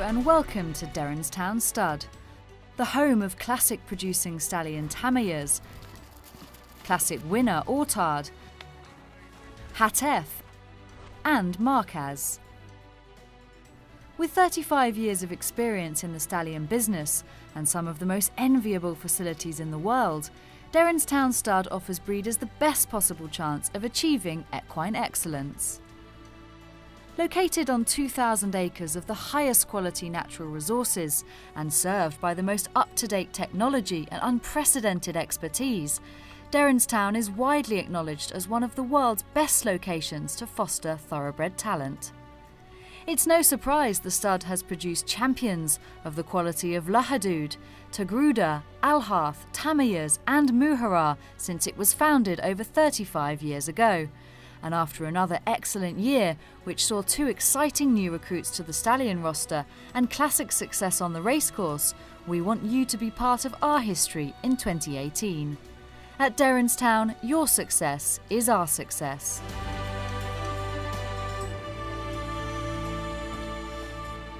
and welcome to Derrinstown Stud, the home of classic producing stallion Tamayers, classic winner Ortard, Hatef and Markaz. With 35 years of experience in the stallion business and some of the most enviable facilities in the world, Derrinstown Stud offers breeders the best possible chance of achieving equine excellence. Located on 2,000 acres of the highest quality natural resources and served by the most up-to-date technology and unprecedented expertise, Derrinstown is widely acknowledged as one of the world's best locations to foster thoroughbred talent. It's no surprise the stud has produced champions of the quality of Lahadud, Tagruda, Alharth, Tamayers and Muhara since it was founded over 35 years ago. And after another excellent year, which saw 2 exciting new recruits to the stallion roster and classic success on the racecourse, we want you to be part of our history in 2018. At Derrinstown, your success is our success.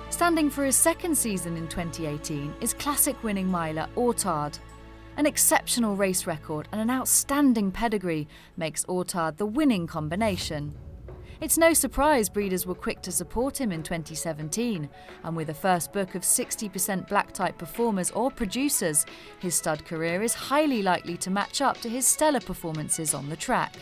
Standing for his second season in 2018 is classic winning miler Ortard. An exceptional race record and an outstanding pedigree makes Ortard the winning combination. It's no surprise breeders were quick to support him in 2017, and with a first book of 60% black type performers or producers, his stud career is highly likely to match up to his stellar performances on the track.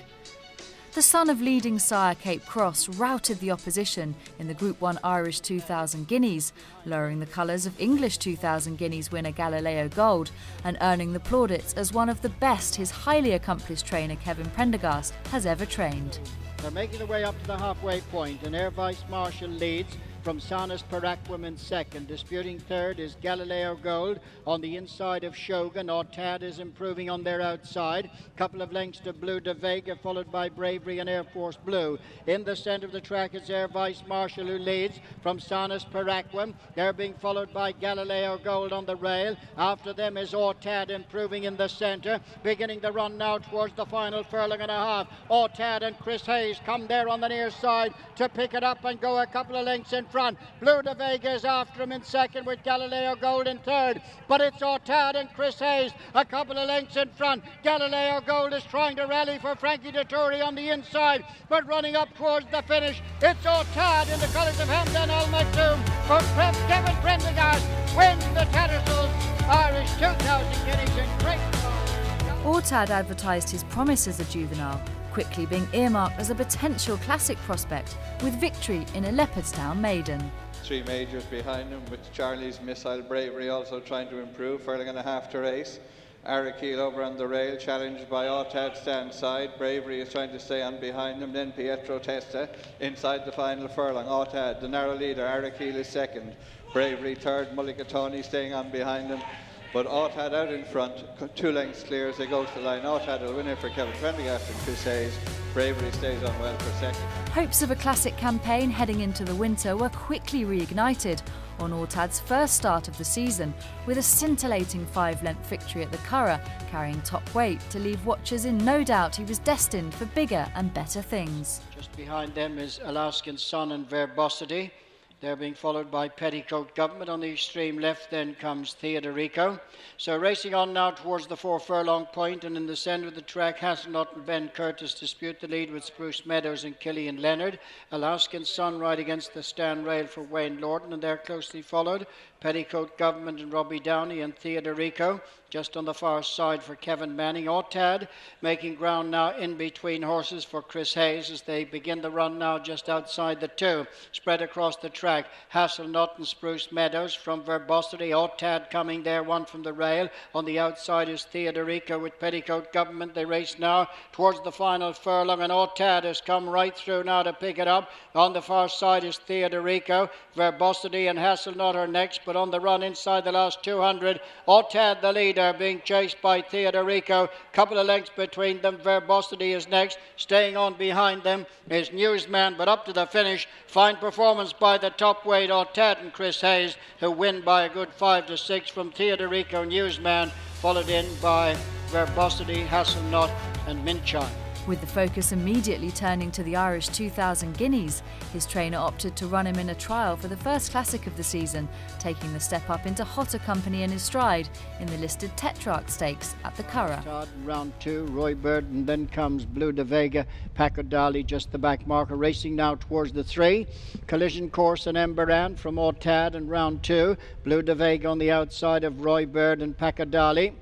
The son of leading sire Cape Cross routed the opposition in the Group 1 Irish 2000 Guineas, lowering the colours of English 2000 Guineas winner Galileo Gold and earning the plaudits as one of the best his highly accomplished trainer Kevin Prendergast has ever trained. They're making their way up to the halfway point, and Air Vice Marshal leads from Sanas Parakwam in second. Disputing third is Galileo Gold on the inside of Shogun. Ortad is improving on their outside. Couple of lengths to Blue de Vega, followed by Bravery and Air Force Blue. In the centre of the track is Air Vice Marshal, who leads from Sanas Parakwam. They're being followed by Galileo Gold on the rail. After them is Ortad improving in the centre, beginning the run now towards the final furlong and a half. Ortad and Chris Hayes come there on the near side to pick it up and go a couple of lengths in front. Blue de Vega is after him in second with Galileo Gold in third, but it's Ortad and Chris Hayes a couple of lengths in front. Galileo Gold is trying to rally for Frankie Dettori on the inside, but running up towards the finish, it's Ortad in the colours of Hamdan Al Maktoum for Kevin Prendergast wins the Tattersalls Irish 2000 Guineas in great style. Ortad advertised his promise as a juvenile, quickly being earmarked as a potential classic prospect with victory in a Leopardstown maiden. 3 majors behind him, with Charlie's Missile Bravery also trying to improve, furlong and a half to race. Arakeel over on the rail, challenged by Ortad stand side. Bravery is trying to stay on behind him. Then Pietro Testa inside the final furlong. Ortad, the narrow leader. Arakeel is second. Bravery third. Mulligatawny staying on behind him. But Ortad out in front, 2 lengths clear as they go to the line. Ortad will win it for Kevin Prendergast and Chris Hayes. Bravery stays on well for second. Hopes of a classic campaign heading into the winter were quickly reignited on Ortad's first start of the season, with a scintillating 5-length victory at the Curragh, carrying top weight to leave watchers in no doubt he was destined for bigger and better things. Just behind them is Alaskan Sun and Verbosity. They're being followed by Petticoat Government. On the extreme left then comes Theodorico. So racing on now towards the 4 furlong point, and in the centre of the track, Hasselnut and Ben Curtis dispute the lead with Spruce Meadows and Killian Leonard. Alaskan Sun right against the stand rail for Wayne Lorton, and they're closely followed Petticoat Government and Robbie Downey and Theodorico. Just on the far side for Kevin Manning. Ortad making ground now in between horses for Chris Hayes as they begin the run now just outside the 2. Spread across the track, Hasselnut and Spruce Meadows from Verbosity. Ortad coming there, one from the rail. On the outside is Theodorico with Petticoat Government. They race now towards the final furlong, and Ortad has come right through now to pick it up. On the far side is Theodorico. Verbosity and Hasselnut are next, but on the run inside the last 200, Ortad the leader, being chased by Theodorico. Couple of lengths between them. Verbosity is next. Staying on behind them is Newsman, but up to the finish. Fine performance by the top weight Ortad and Chris Hayes, who win by a good 5 to 6 from Theodorico, Newsman, followed in by Verbosity, Hasselnut and Minchine. With the focus immediately turning to the Irish 2000 Guineas, his trainer opted to run him in a trial for the first classic of the season, taking the step up into hotter company in his stride in the listed Tetrarch Stakes at the Curragh. Round 2, Roy Bird, and then comes Blue de Vega, Paco Dali just the back marker, racing now towards the 3. Collision Course and Emberan from Autad in round 2. Blue de Vega on the outside of Roy Bird and Paco Dali.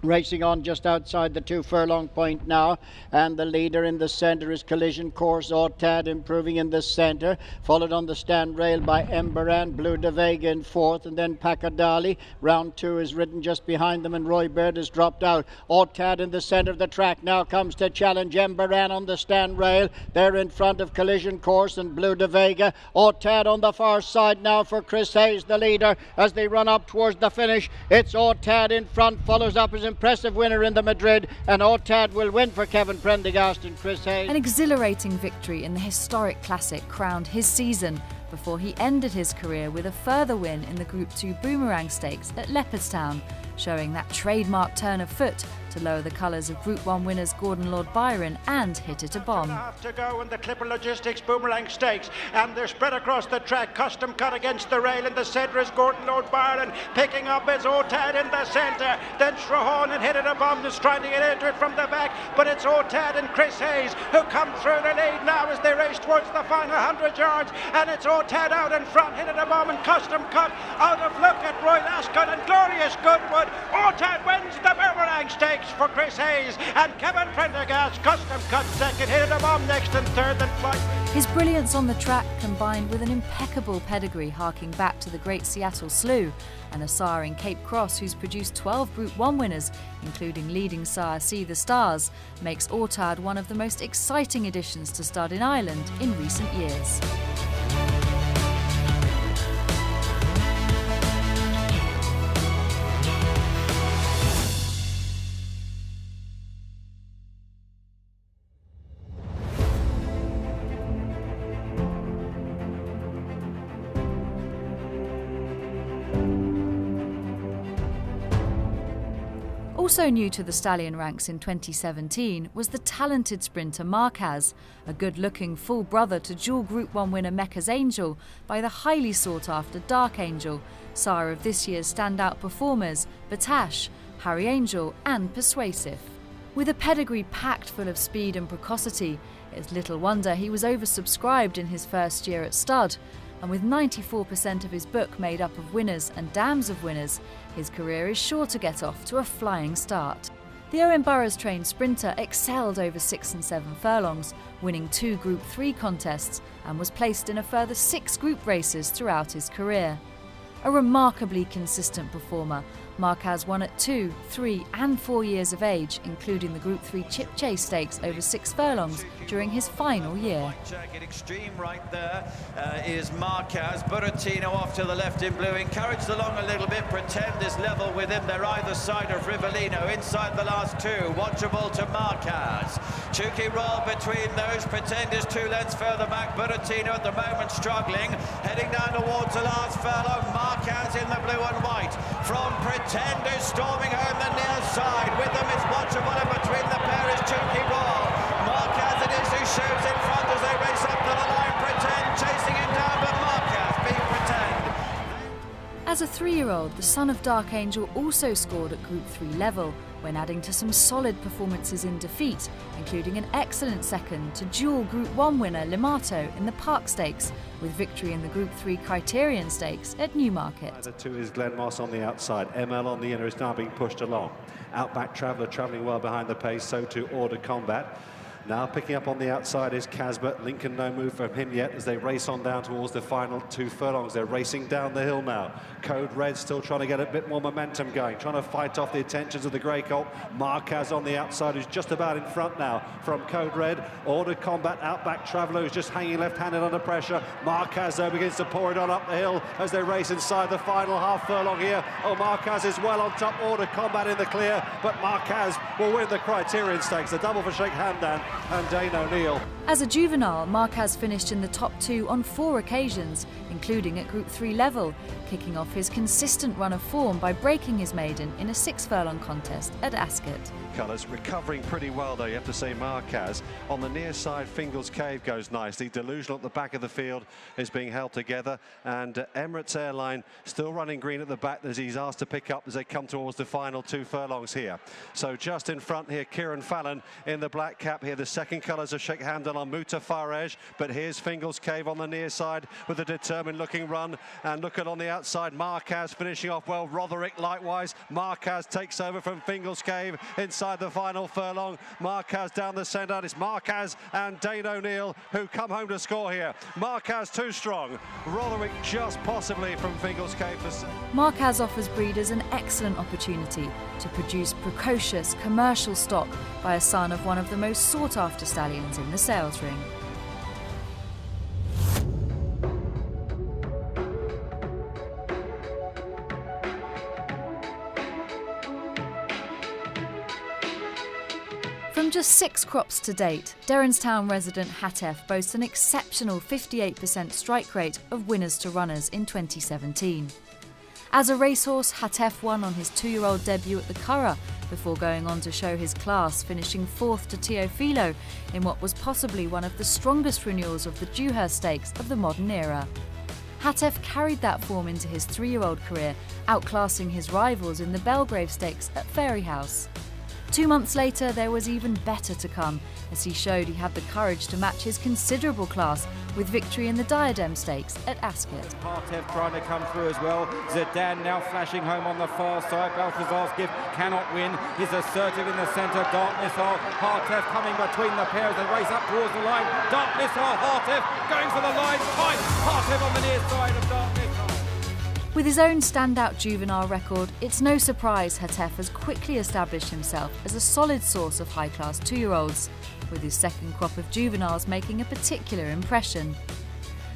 Racing on just outside the 2 furlong point now, and the leader in the centre is Collision Course. Autad improving in the centre, followed on the stand rail by Emberan, Blue de Vega in 4th, and then Paco Dali. Round 2 is ridden just behind them, and Roy Bird has dropped out. Autad in the centre of the track now comes to challenge Emberan on the stand rail. They're in front of Collision Course and Blue de Vega. Autad on the far side now for Chris Hayes, the leader, as they run up towards the finish. It's Autad in front, follows up his impressive winner in the Madrid, and Autad will win for Kevin Prendergast and Chris Hayes. An exhilarating victory in the historic classic crowned his season before he ended his career with a further win in the Group 2 Boomerang Stakes at Leopardstown, showing that trademark turn of foot to lower the colours of Group 1 winners Gordon Lord Byron and Hit It a Bomb. Half to go in the Clipper Logistics Boomerang Stakes, and they're spread across the track. Custom cut against the rail in the centre is Gordon Lord Byron. Picking up is Autad in the centre. Then Strahan and Hit It a Bomb is trying to get into it from the back, but it's Autad and Chris Hayes who come through the lead now as they race towards the final 100 yards, and it's Autad out in front. Hit It a Bomb and Custom cut out of look at Roy Lascott and Glorious Goodwood. Autad wins the Boomerang Stakes for Chris Hayes, and Kevin Prendergast. Custom cut second, Hit It a Bomb next, and third then Flight. His brilliance on the track, combined with an impeccable pedigree harking back to the Great Seattle Slough, and a sire in Cape Cross who's produced 12 Group 1 winners, including leading sire See the Stars, makes Autad one of the most exciting additions to stud in Ireland in recent years. Also new to the stallion ranks in 2017 was the talented sprinter Marquez, a good-looking full brother to dual Group 1 winner Mecca's Angel by the highly sought-after Dark Angel, sire of this year's standout performers Batash, Harry Angel and Persuasive. With a pedigree packed full of speed and precocity, it's little wonder he was oversubscribed in his first year at stud, and with 94% of his book made up of winners and dams of winners, his career is sure to get off to a flying start. The Owen Burrows-trained sprinter excelled over 6 and 7 furlongs, winning 2 Group 3 contests, and was placed in a further 6 group races throughout his career. A remarkably consistent performer, Marquez won at 2, 3 and 4 years of age, including the Group 3 Chip Chase Stakes over 6 furlongs during his final year. Extreme right there is Marquez. Buratino off to the left in blue, encouraged along a little bit. Pretend is level with him. They're either side of Rivellino, inside the last 2. Watchable to Marquez. Chucky roll between those. Pretend is 2 lengths further back. Buratino at the moment struggling, heading down towards the last furlong. Marquez in the blue and white. From Pretend is storming home the near side. With them is Watchable, and between the pair is Chucky roll. Marquez it is who shoots in front as they race up to the line. Pretend chasing him down, but Marquez beat Pretend. As a 3-year-old, the son of Dark Angel also scored at Group 3 level, when adding to some solid performances in defeat, including an excellent second to dual Group 1 winner Limato in the Park Stakes, with victory in the Group 3 Criterion Stakes at Newmarket. The 2 is Glen Moss on the outside. ML on the inner is now being pushed along. Outback Traveller travelling well behind the pace, so too Order Combat. Now picking up on the outside is Casbert. Lincoln, no move from him yet as they race on down towards the final 2 furlongs. They're racing down the hill now. Code Red still trying to get a bit more momentum going, trying to fight off the attentions of the Grey Colt. Marquez on the outside, who's just about in front now from Code Red. Order Combat, Outback Traveller, who's just hanging left-handed under pressure. Marquez, though, begins to pour it on up the hill as they race inside the final half furlong here. Oh, Marquez is well on top. Order Combat in the clear, but Marquez will win the Criterion Stakes. The double for Sheikh Hamdan and Dane O'Neill. As a juvenile, Marquez finished in the top 2 on 4 occasions, including at Group 3 level, kicking off his consistent run of form by breaking his maiden in a 6-furlong contest at Ascot. Colours recovering pretty well though, you have to say. Marquez on the near side, Fingal's Cave goes nicely. Delusional at the back of the field is being held together, and Emirates Airline still running green at the back as he's asked to pick up as they come towards the final 2 furlongs here. So just in front here, Kieran Fallon in the black cap here. The second colours of Sheikh Hamdan on Mutafarej, but here's Fingal's Cave on the near side with a determined looking run, and look at on the outside, Marquez finishing off well. Rotherick likewise. Marquez takes over from Fingal's Cave inside the final furlong. Marquez down the centre. It's Marquez and Dane O'Neill who come home to score here. Marquez too strong. Rotherick just possibly from Fingal's Cave. Marquez offers breeders an excellent opportunity to produce precocious commercial stock by a son of one of the most sought after stallions in the sales ring. From just 6 crops to date, Derrinstown resident Hatef boasts an exceptional 58% strike rate of winners to runners in 2017. As a racehorse, Hatef won on his 2-year-old debut at the Curragh before going on to show his class, finishing 4th to Teofilo in what was possibly one of the strongest renewals of the Dewhurst Stakes of the modern era. Hatef carried that form into his 3-year-old career, outclassing his rivals in the Belgrave Stakes at Fairyhouse. 2 months later, there was even better to come, as he showed he had the courage to match his considerable class with victory in the Diadem Stakes at Ascot. Hartev trying to come through as well. Zidane now flashing home on the far side. Balthazar's gift cannot win. He's assertive in the centre. Dark Missile. Hartev coming between the pairs. They race up towards the line. Dark Missile. Hartev going for the line. Fine. Hartev on the near side of Dark Missile. With his own standout juvenile record, it's no surprise Hatef has quickly established himself as a solid source of high-class 2-year-olds, with his second crop of juveniles making a particular impression.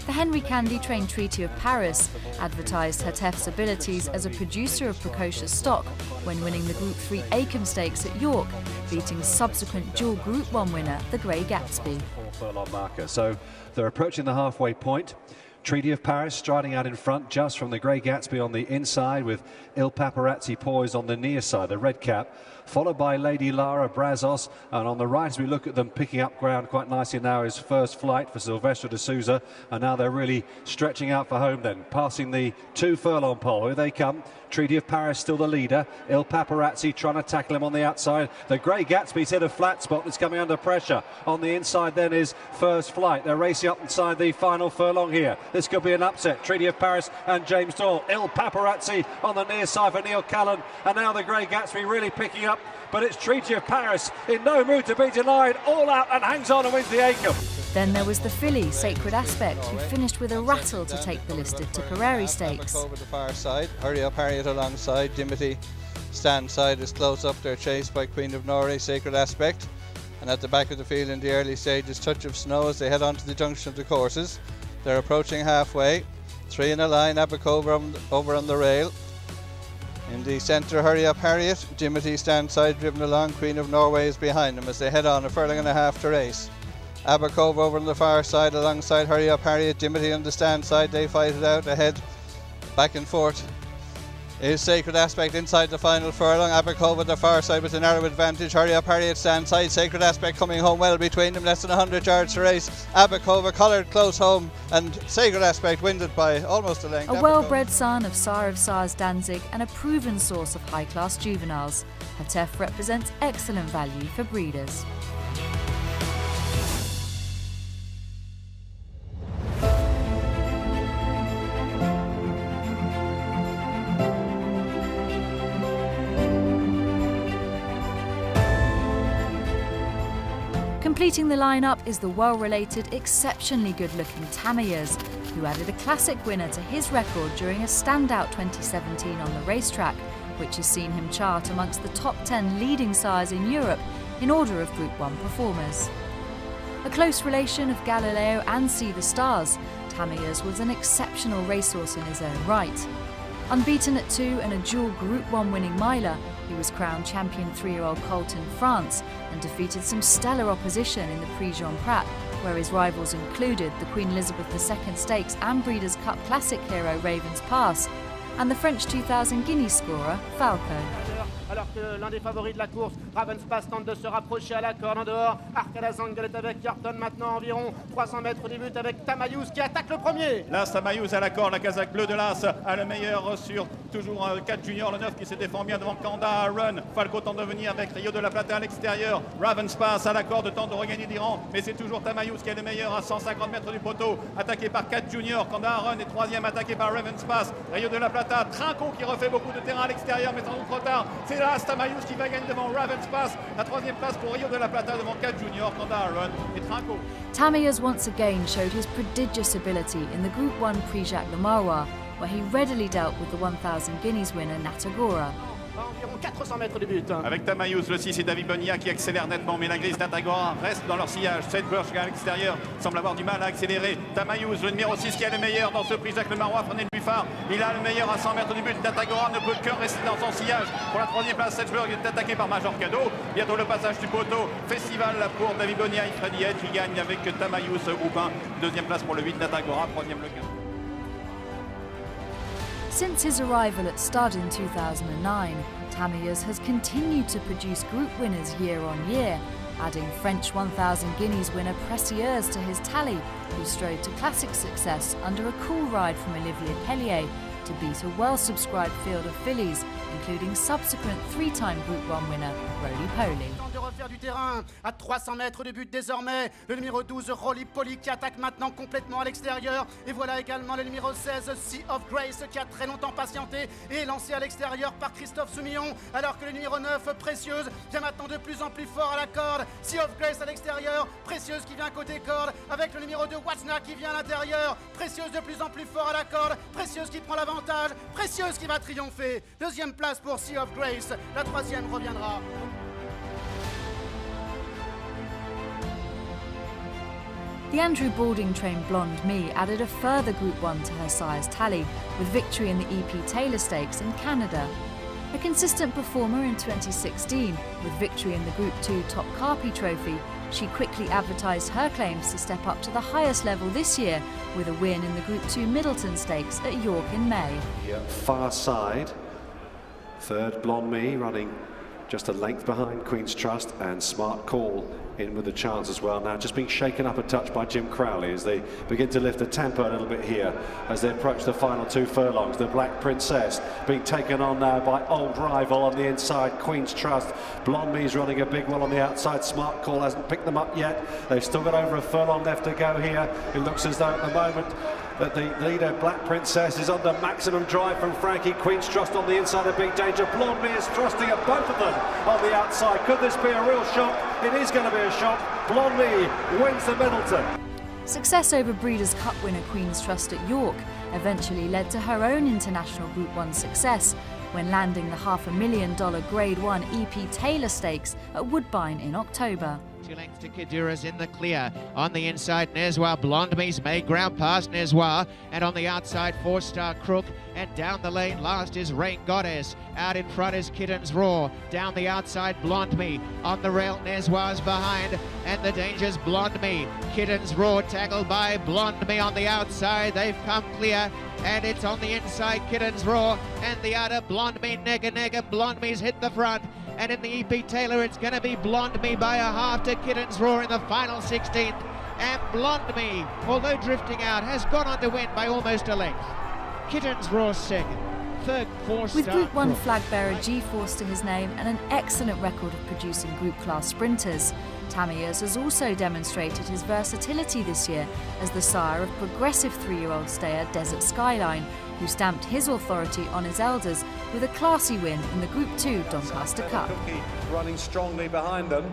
The Henry Candy trained Treaty of Paris advertised Hatef's abilities as a producer of precocious stock when winning the Group 3 Acomb Stakes at York, beating subsequent dual Group 1 winner, the Grey Gatsby. 4-furlong marker. So they're approaching the halfway point. Treaty of Paris striding out in front just from the Grey Gatsby on the inside, with Il Paparazzi poised on the near side, the red cap, followed by Lady Lara Brazos, and on the right as we look at them picking up ground quite nicely now is First Flight for Silvestre de Souza, and now they're really stretching out for home then, passing the 2-furlong pole. Here they come. Treaty of Paris still the leader. Il Paparazzi trying to tackle him on the outside. The Grey Gatsby's hit a flat spot. It's coming under pressure. On the inside then is First Flight. They're racing up inside the final furlong here. This could be an upset. Treaty of Paris and James Doyle. Il Paparazzi on the near side for Neil Callan. And now the Grey Gatsby really picking up. But it's Treaty of Paris in no mood to be denied. All out and hangs on and wins the Acomb. Then there was the filly, Sacred Aspect, who finished with a rattle to take the listed Tipperary Stakes. Over the far side, Hurry Up Harriet alongside, Dimity stand side is close up. They're chased by Queen of Norway, Sacred Aspect. And at the back of the field in the early stages, Touch of Snow as they head on to the junction of the courses. They're approaching halfway. 3 in a line, Abacover over on the rail. In the centre, Hurry Up Harriet, Dimity stand side driven along, Queen of Norway is behind them as they head on 1.5 furlongs to race. Abacover over on the far side alongside Hurry Up Harriet, Dimity on the stand side, they fight it out ahead, back and forth. Is Sacred Aspect inside the final furlong, Abacover the far side with a narrow advantage, Hurry Up Harriet stand side, Sacred Aspect coming home well between them, less than 100 yards to race. Abacover collared close home and Sacred Aspect wins it by almost a length. A well-bred son of Sars Danzig and a proven source of high-class juveniles, Hatef represents excellent value for breeders. Completing the lineup is the well-related, exceptionally good-looking Tamayers, who added a classic winner to his record during a standout 2017 on the racetrack, which has seen him chart amongst the top 10 leading sires in Europe in order of Group 1 performers. A close relation of Galileo and See the Stars, Tamayers was an exceptional racehorse in his own right. Unbeaten at 2 and a dual Group 1 winning miler, he was crowned champion 3-year-old colt in France and defeated some stellar opposition in the Prix Jean Prat, where his rivals included the Queen Elizabeth II Stakes and Breeders' Cup Classic hero Raven's Pass, and the French 2000 Guineas scorer Falco. Alors que l'un des favoris de la course, Ravenspass, tente de se rapprocher à la corde en dehors. Arcalazangle est avec Carton maintenant environ 300 mètres du but avec Tamayous qui attaque le premier. Là, Tamayous à la corde, la casaque bleue de l'As a le meilleur sur toujours 4 juniors, le 9 qui se défend bien devant Kanda, Run. Falco tente de venir avec Rio de la Plata à l'extérieur. Ravenspass à la corde tente de regagner d'Iran, mais c'est toujours Tamayous qui est le meilleur à 150 mètres du poteau, attaqué par 4 juniors. Kanda, Run est troisième, attaqué par Ravenspass. Rio de la Plata, Trinco qui refait beaucoup de terrain à l'extérieur, mais sans doute trop tard. C'est là Tamayous qui va gagner devant Ravenspass. La troisième place pour Rio de la Plata devant 4 juniors, Kanda, Run et Trinco. Tamayous once again showed his prodigious ability in the Group 1 Prix Jacques Le Marois, where he readily dealt with the 1000 Guineas winner Natagora. À environ 400 mètres du but. Avec Tamayous, le 6 et David Bonilla qui accélère nettement, mais la grise Natagora reste dans leur sillage. Sedberg à l'extérieur semble avoir du mal à accélérer. Tamayous, le numéro 6 qui est le meilleur dans ce prix Jacques Le Marois, frené de Buffard. Il a le meilleur à 100 mètres du but. Natagora ne peut que rester dans son sillage. Pour la troisième place, Sedberg est attaqué par Major Cadeau. Bientôt le passage du poteau. Festival pour David Bonilla et Freddy Edge qui gagne avec Tamayous Houpin. Deuxième place pour le 8 Natagora, troisième le 15. Since his arrival at stud in 2009, Tamayous has continued to produce group winners year on year, adding French 1000 Guineas winner Précieuse to his tally, who strode to classic success under a cool ride from Olivier Pellier to beat a well-subscribed field of fillies, including subsequent three-time Group 1 winner Roly Poly. De refaire du terrain à 300 mètres du but désormais. Le numéro 12, Roly Poly, qui attaque maintenant complètement à l'extérieur. Et voilà également le numéro 16, Sea of Grace, qui a très longtemps patienté et est lancé à l'extérieur par Christophe Soumillon. Alors que le numéro 9, Précieuse, vient maintenant de plus en plus fort à la corde. Sea of Grace à l'extérieur. Précieuse qui vient côté corde avec le numéro 2, Watsna, qui vient à l'intérieur. Précieuse de plus en plus fort à la corde. Précieuse qui prend l'avantage. Précieuse qui va triompher. Deuxième place pour Sea of Grace. La troisième reviendra. The Andrew Balding trained Blonde Me added a further Group 1 to her sire's tally, with victory in the EP Taylor Stakes in Canada. A consistent performer in 2016, with victory in the Group 2 Top Carpi Trophy, she quickly advertised her claims to step up to the highest level this year with a win in the Group 2 Middleton Stakes at York in May. Far side, third Blonde Me running just a length behind Queen's Trust, and Smart Call in with a chance as well. Now just being shaken up a touch by Jim Crowley as they begin to lift the tempo a little bit here as they approach the final 2 furlongs. The Black Princess being taken on now by old rival on the inside, Queen's Trust. Blonde Me's running a big one on the outside. Smart Call hasn't picked them up yet. They've still got over a furlong left to go here. It looks as though at the moment that the leader, Black Princess, is under maximum drive from Frankie. Queen's Trust on the inside of big danger. Blonde Me is thrusting at both of them on the outside. Could this be a real shock? It is going to be a shock. Blonde Me wins the Middleton. Success over Breeders' Cup winner Queen's Trust at York eventually led to her own international Group 1 success when landing the $500,000 Grade 1 EP Taylor Stakes at Woodbine in October. 2 lengths to Kadura's in the clear. On the inside, Neswa. Blonde Me's made ground past Neswa. And on the outside, 4-Star Crook. And down the lane last is Rain Goddess. Out in front is Kitten's Roar. Down the outside, Blonde Me. On the rail, Neswa's behind. And the danger's Blonde Me. Kitten's Roar tackled by Blonde Me on the outside. They've come clear. And it's on the inside, Kitten's Roar. And the outer, Blonde Me, Nega. Blonde Me's hit the front. And in the EP Taylor, it's going to be Blonde Me by a half to Kitten's Roar in the final 16th. And Blonde Me, although drifting out, has gone on to win by almost a length. Kitten's Roar second. Third, 4-Star With Group 1 Crook. flag bearer G-Force to his name and an excellent record of producing group class sprinters, Tamayous has also demonstrated his versatility this year as the sire of progressive 3-year-old stayer Desert Skyline, who stamped his authority on his elders with a classy win in the Group 2 Doncaster Cup. Running strongly behind them.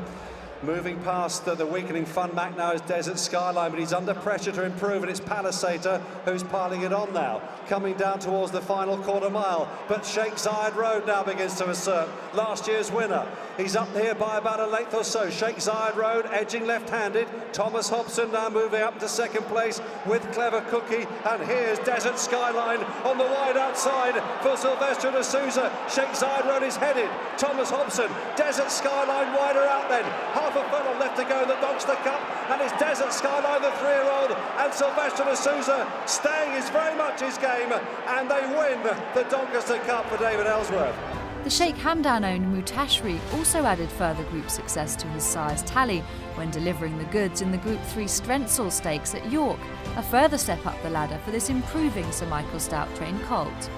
Moving past the weakening fun back now is Desert Skyline, but he's under pressure to improve, and it's Palisator who's piling it on now, coming down towards the final quarter mile. But Sheikh Zayed Road now begins to assert, last year's winner. He's up here by about a length or so. Sheikh Zayed Road edging left-handed. Thomas Hobson now moving up to second place with Clever Cookie, and here's Desert Skyline on the wide outside for Sylvester de Souza. Sheikh Zayed Road is headed. Thomas Hobson, Desert Skyline wider out then. Half a furlong left to go in the Doncaster Cup, and it's Desert at Skyline, the 3-year-old, and Sylvester de Souza. Staying is very much his game, and they win the Doncaster Cup for David Ellsworth. The Sheikh Hamdan-owned Mutashri also added further group success to his sire's tally when delivering the goods in the Group 3 Strensall Stakes at York, a further step up the ladder for this improving Sir Michael Stoute-trained colt.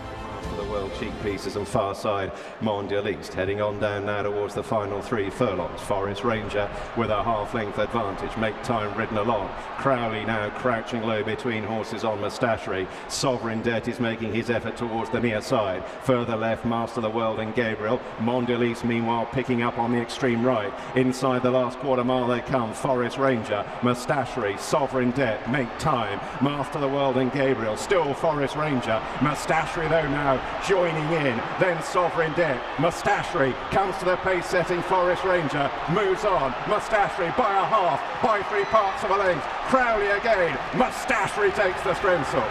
The World Cheek Pieces and far side Mondial East heading on down now towards the final 3 furlongs. Forest Ranger with a half-length advantage, Make Time ridden along. Crowley now crouching low between horses on Mustachery. Sovereign Debt is making his effort towards the near side. Further left, Master of the World and Gabriel. Mondial East meanwhile picking up on the extreme right. Inside the last quarter mile they come. Forest Ranger, Mustachery, Sovereign Debt, Make Time, Master of the World and Gabriel. Still Forest Ranger. Mustachery though now joining in, then Sovereign Debt. Mustachery comes to the pace-setting Forest Ranger, moves on. Mustachery by a half, by 3 parts of a length. Crowley again. Mustachery takes the Strensall.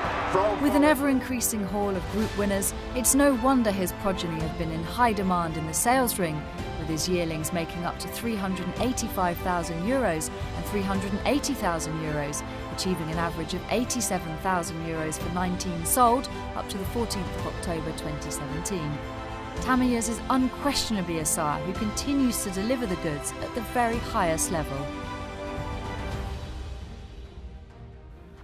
With an ever-increasing haul of group winners, it's no wonder his progeny have been in high demand in the sales ring, with his yearlings making up to €385,000 and €380,000, achieving an average of €87,000 for 19 sold up to the 14th of October 2017. Tamiya's is unquestionably a sire who continues to deliver the goods at the very highest level.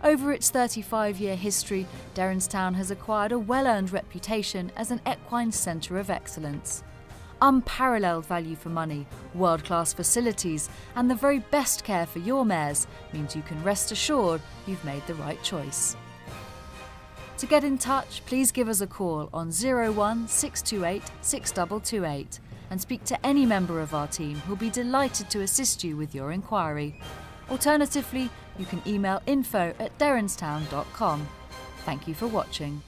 Over its 35-year history, Derrinstown has acquired a well-earned reputation as an equine centre of excellence. Unparalleled value for money, world-class facilities, and the very best care for your mares means you can rest assured you've made the right choice. To get in touch, please give us a call on 01 628 6228 and speak to any member of our team who'll be delighted to assist you with your inquiry. Alternatively, you can email info@derrinstown.com. Thank you for watching.